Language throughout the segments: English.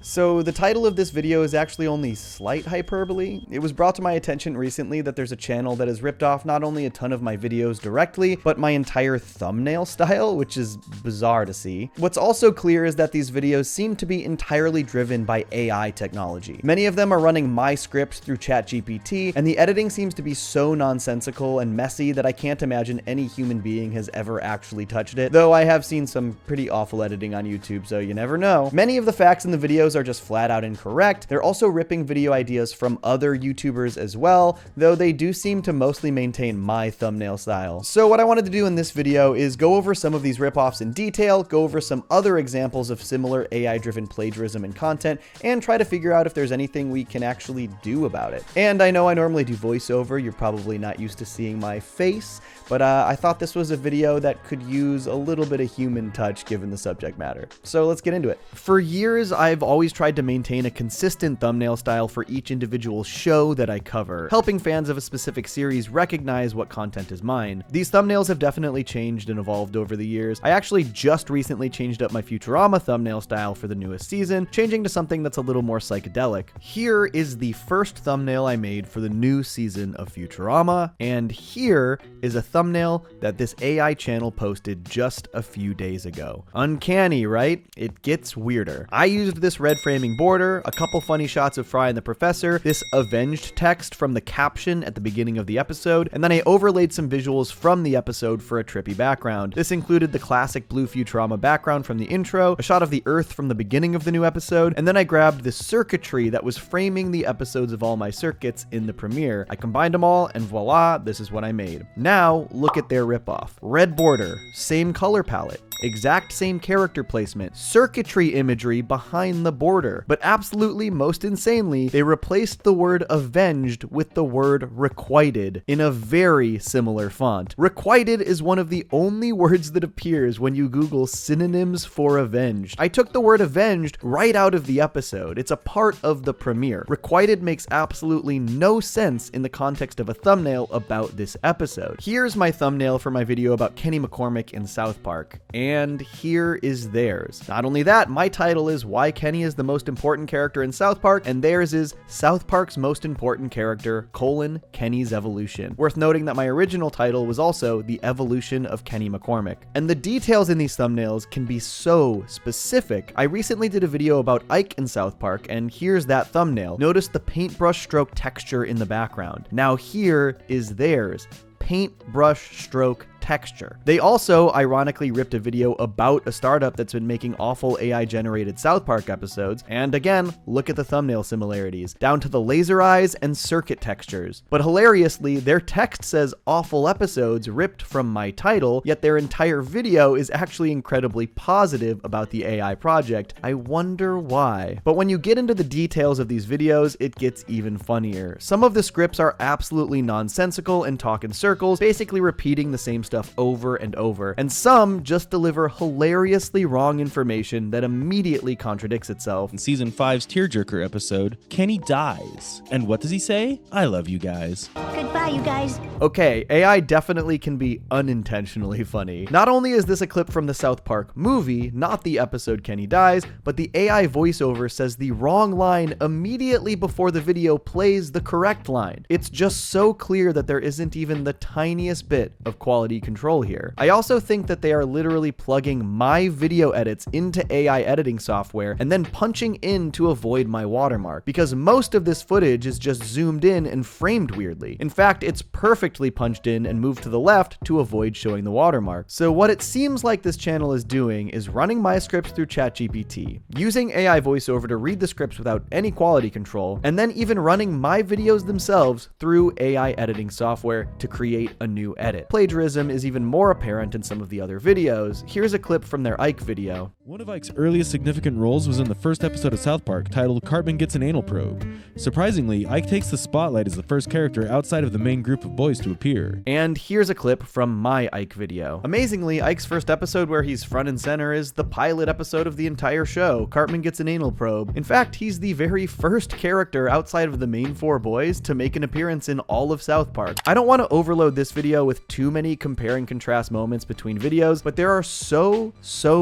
So the title of this video is actually only slight hyperbole. It was brought to my attention recently that there's a channel that has ripped off not only a ton of my videos directly, but my entire thumbnail style, which is bizarre to see. What's also clear is that these videos seem to be entirely driven by AI technology. Many of them are running my scripts through ChatGPT, and the editing seems to be so nonsensical and messy that I can't imagine any human being has ever actually touched it, though I have seen some pretty awful editing on YouTube, so you never know. Many of the facts in the videos are just flat out incorrect. They're also ripping video ideas from other YouTubers as well, though they do seem to mostly maintain my thumbnail style. So what I wanted to do in this video is go over some of these ripoffs in detail, go over some other examples of similar AI-driven plagiarism and content, and try to figure out if there's anything we can actually do about it. And I know I normally do voiceover, you're probably not used to seeing my face, but I thought this was a video that could use a little bit of human touch given the subject matter. So let's get into it. For years, I've always tried to maintain a consistent thumbnail style for each individual show that I cover, helping fans of a specific series recognize what content is mine. These thumbnails have definitely changed and evolved over the years. I actually just recently changed up my Futurama thumbnail style for the newest season, changing to something that's a little more psychedelic. Here is the first thumbnail I made for the new season of Futurama, and here is a thumbnail that this AI channel posted just a few days ago. Uncanny, right? It gets weirder. I used this red framing border, a couple funny shots of Fry and the Professor, this avenged text from the caption at the beginning of the episode, and then I overlaid some visuals from the episode for a trippy background. This included the classic blue Futurama background from the intro, a shot of the Earth from the beginning of the new episode, and then I grabbed the circuitry that was framing the episodes of all my circuits in the premiere. I combined them all, and voila, this is what I made. Now, look at their ripoff. Red border, same color palette, exact same character placement, circuitry imagery behind the border, but absolutely most insanely, they replaced the word avenged with the word requited in a very similar font. Requited is one of the only words that appears when you Google synonyms for avenged. I took the word avenged right out of the episode. It's a part of the premiere. Requited makes absolutely no sense in the context of a thumbnail about this episode. Here's my thumbnail for my video about Kenny McCormick in South Park, and here is theirs. Not only that, my title is Why Kenny is the Most Important Character in South Park, and theirs is South Park's Most Important Character, Kenny's Evolution. Worth noting that my original title was also The Evolution of Kenny McCormick. And the details in these thumbnails can be so specific. I recently did a video about Ike in South Park, and here's that thumbnail. Notice the paintbrush stroke texture in the background. Now here is theirs. Paintbrush stroke texture. They also ironically ripped a video about a startup that's been making awful AI-generated South Park episodes, and again, look at the thumbnail similarities, down to the laser eyes and circuit textures. But hilariously, their text says awful episodes ripped from my title, yet their entire video is actually incredibly positive about the AI project. I wonder why. But when you get into the details of these videos, it gets even funnier. Some of the scripts are absolutely nonsensical and talk in circles, basically repeating the same stuff over and over, and some just deliver hilariously wrong information that immediately contradicts itself. In season 5's Tearjerker episode, Kenny dies. And what does he say? I love you guys. Goodbye, you guys. Okay, AI definitely can be unintentionally funny. Not only is this a clip from the South Park movie, not the episode Kenny dies, but the AI voiceover says the wrong line immediately before the video plays the correct line. It's just so clear that there isn't even the tiniest bit of quality control here. I also think that they are literally plugging my video edits into AI editing software and then punching in to avoid my watermark, because most of this footage is just zoomed in and framed weirdly. In fact, it's perfectly punched in and moved to the left to avoid showing the watermark. So what it seems like this channel is doing is running my scripts through ChatGPT, using AI voiceover to read the scripts without any quality control, and then even running my videos themselves through AI editing software to create a new edit. Plagiarism is even more apparent in some of the other videos. Here's a clip from their Ike video. One of Ike's earliest significant roles was in the first episode of South Park, titled Cartman Gets an Anal Probe. Surprisingly, Ike takes the spotlight as the first character outside of the main group of boys to appear. And here's a clip from my Ike video. Amazingly, Ike's first episode where he's front and center is the pilot episode of the entire show, Cartman Gets an Anal Probe. In fact, he's the very first character outside of the main four boys to make an appearance in all of South Park. I don't want to overload this video with too many compare and contrast moments between videos, but there are so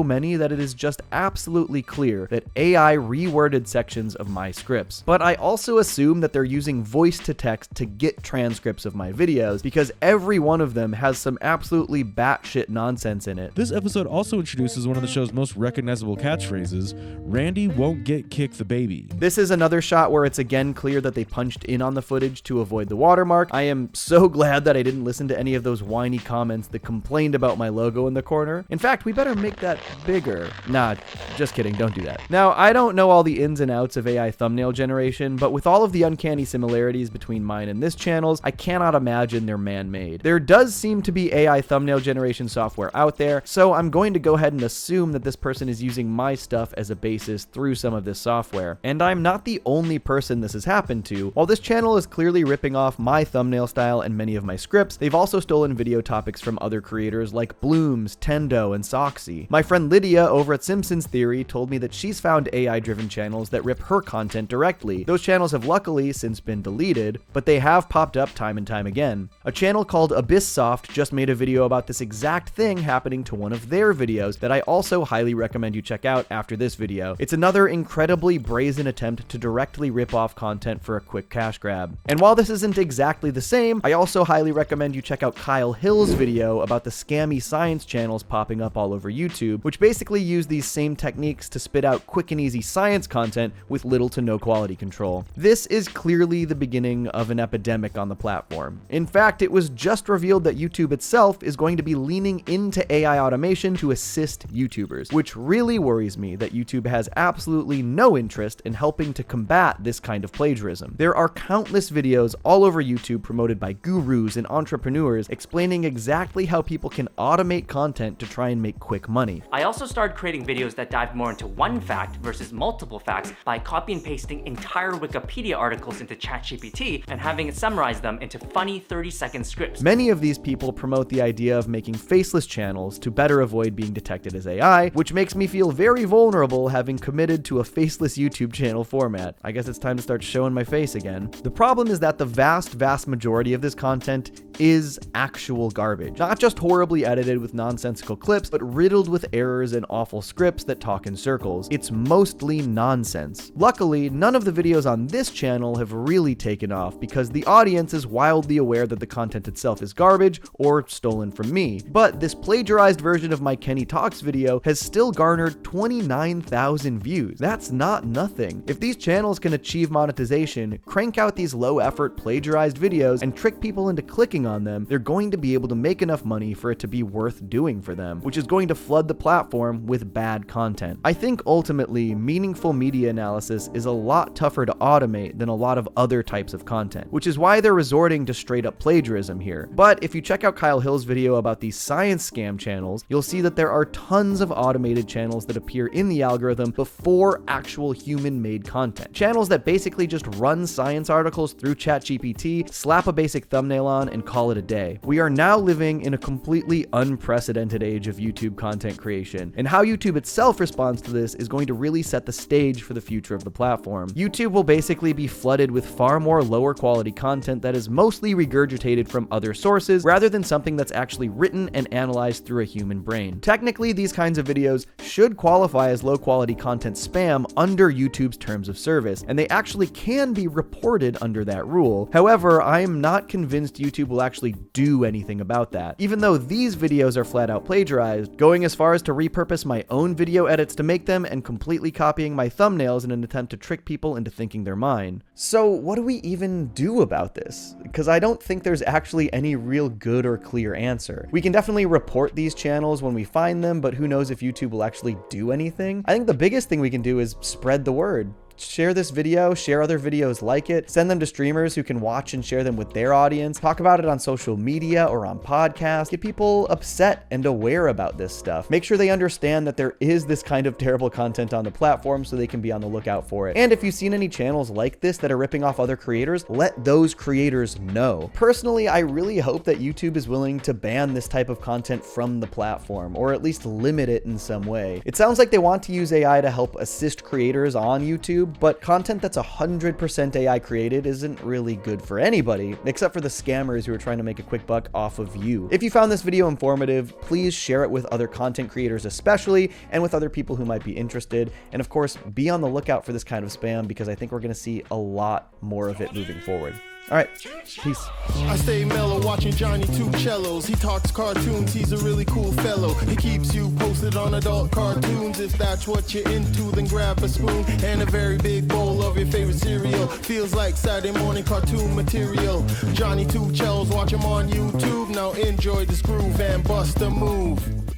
many that it is just absolutely clear that AI reworded sections of my scripts. But I also assume that they're using voice to text to get transcripts of my videos, because every one of them has some absolutely batshit nonsense in it. This episode also introduces one of the show's most recognizable catchphrases, "Randy won't get kick the baby." This is another shot where it's again clear that they punched in on the footage to avoid the watermark. I am so glad that I didn't listen to any of those whiny comments that complained about my logo in the corner. In fact, we better make that bigger. Nah, just kidding, don't do that. Now, I don't know all the ins and outs of AI thumbnail generation, but with all of the uncanny similarities between mine and this channel's, I cannot imagine they're man-made. There does seem to be AI thumbnail generation software out there, so I'm going to go ahead and assume that this person is using my stuff as a basis through some of this software. And I'm not the only person this has happened to. While this channel is clearly ripping off my thumbnail style and many of my scripts, they've also stolen video topics from other creators like Blooms, Tendo, and Soxy. My friend Lydia over at Simpsons Theory told me that she's found AI-driven channels that rip her content directly. Those channels have luckily since been deleted, but they have popped up time and time again. A channel called Abysssoft just made a video about this exact thing happening to one of their videos that I also highly recommend you check out after this video. It's another incredibly brazen attempt to directly rip off content for a quick cash grab. And while this isn't exactly the same, I also highly recommend you check out Kyle Hill's video about the scammy science channels popping up all over YouTube, which basically use these same techniques to spit out quick and easy science content with little to no quality control. This is clearly the beginning of an epidemic on the platform. In fact, it was just revealed that YouTube itself is going to be leaning into AI automation to assist YouTubers, which really worries me that YouTube has absolutely no interest in helping to combat this kind of plagiarism. There are countless videos all over YouTube promoted by gurus and entrepreneurs explaining exactly how people can automate content to try and make quick money. I also started creating videos that dive more into one fact versus multiple facts by copy and pasting entire Wikipedia articles into ChatGPT and having it summarize them into funny 30-second scripts. Many of these people promote the idea of making faceless channels to better avoid being detected as AI, which makes me feel very vulnerable having committed to a faceless YouTube channel format. I guess it's time to start showing my face again. The problem is that the vast majority of this content is actual garbage. Not just horribly edited with nonsensical clips, but riddled with errors and awful scripts that talk in circles. It's mostly nonsense. Luckily, none of the videos on this channel have really taken off because the audience is wildly aware that the content itself is garbage or stolen from me. But this plagiarized version of my Kenny Talks video has still garnered 29,000 views. That's not nothing. If these channels can achieve monetization, crank out these low-effort plagiarized videos, and trick people into clicking on them, they're going to be able to make enough money for it to be worth doing for them, which is going to flood the platform with bad content. I think ultimately, meaningful media analysis is a lot tougher to automate than a lot of other types of content, which is why they're resorting to straight up plagiarism here. But if you check out Kyle Hill's video about these science scam channels, you'll see that there are tons of automated channels that appear in the algorithm before actual human-made content. Channels that basically just run science articles through ChatGPT, slap a basic thumbnail on, and call it a day. We are now living in a completely unprecedented age of YouTube content creation, and how YouTube itself responds to this is going to really set the stage for the future of the platform. YouTube will basically be flooded with far more lower quality content that is mostly regurgitated from other sources rather than something that's actually written and analyzed through a human brain. Technically, these kinds of videos should qualify as low quality content spam under YouTube's terms of service, and they actually can be reported under that rule. However, I am not convinced YouTube will actually do anything about that. Even though these videos are flat out plagiarized, going as far as to repurpose my own video edits to make them and completely copying my thumbnails in an attempt to trick people into thinking they're mine. So what do we even do about this? Because I don't think there's actually any real good or clear answer. We can definitely report these channels when we find them, but who knows if YouTube will actually do anything? I think the biggest thing we can do is spread the word. Share this video, share other videos like it, send them to streamers who can watch and share them with their audience, talk about it on social media or on podcasts, get people upset and aware about this stuff. Make sure they understand that there is this kind of terrible content on the platform so they can be on the lookout for it. And if you've seen any channels like this that are ripping off other creators, let those creators know. Personally, I really hope that YouTube is willing to ban this type of content from the platform, or at least limit it in some way. It sounds like they want to use AI to help assist creators on YouTube, YouTube, but content that's 100% AI created isn't really good for anybody, except for the scammers who are trying to make a quick buck off of you. If you found this video informative, please share it with other content creators especially, and with other people who might be interested. And of course, be on the lookout for this kind of spam, because I think we're going to see a lot more of it moving forward. All right, peace. I stay mellow watching Johnny Two Cellos. He talks cartoons, he's a really cool fellow. He keeps you posted on adult cartoons. If that's what you're into, then grab a spoon and a very big bowl of your favorite cereal. Feels like Saturday morning cartoon material. Johnny Two Cellos, watch him on YouTube. Now enjoy this groove and bust a move.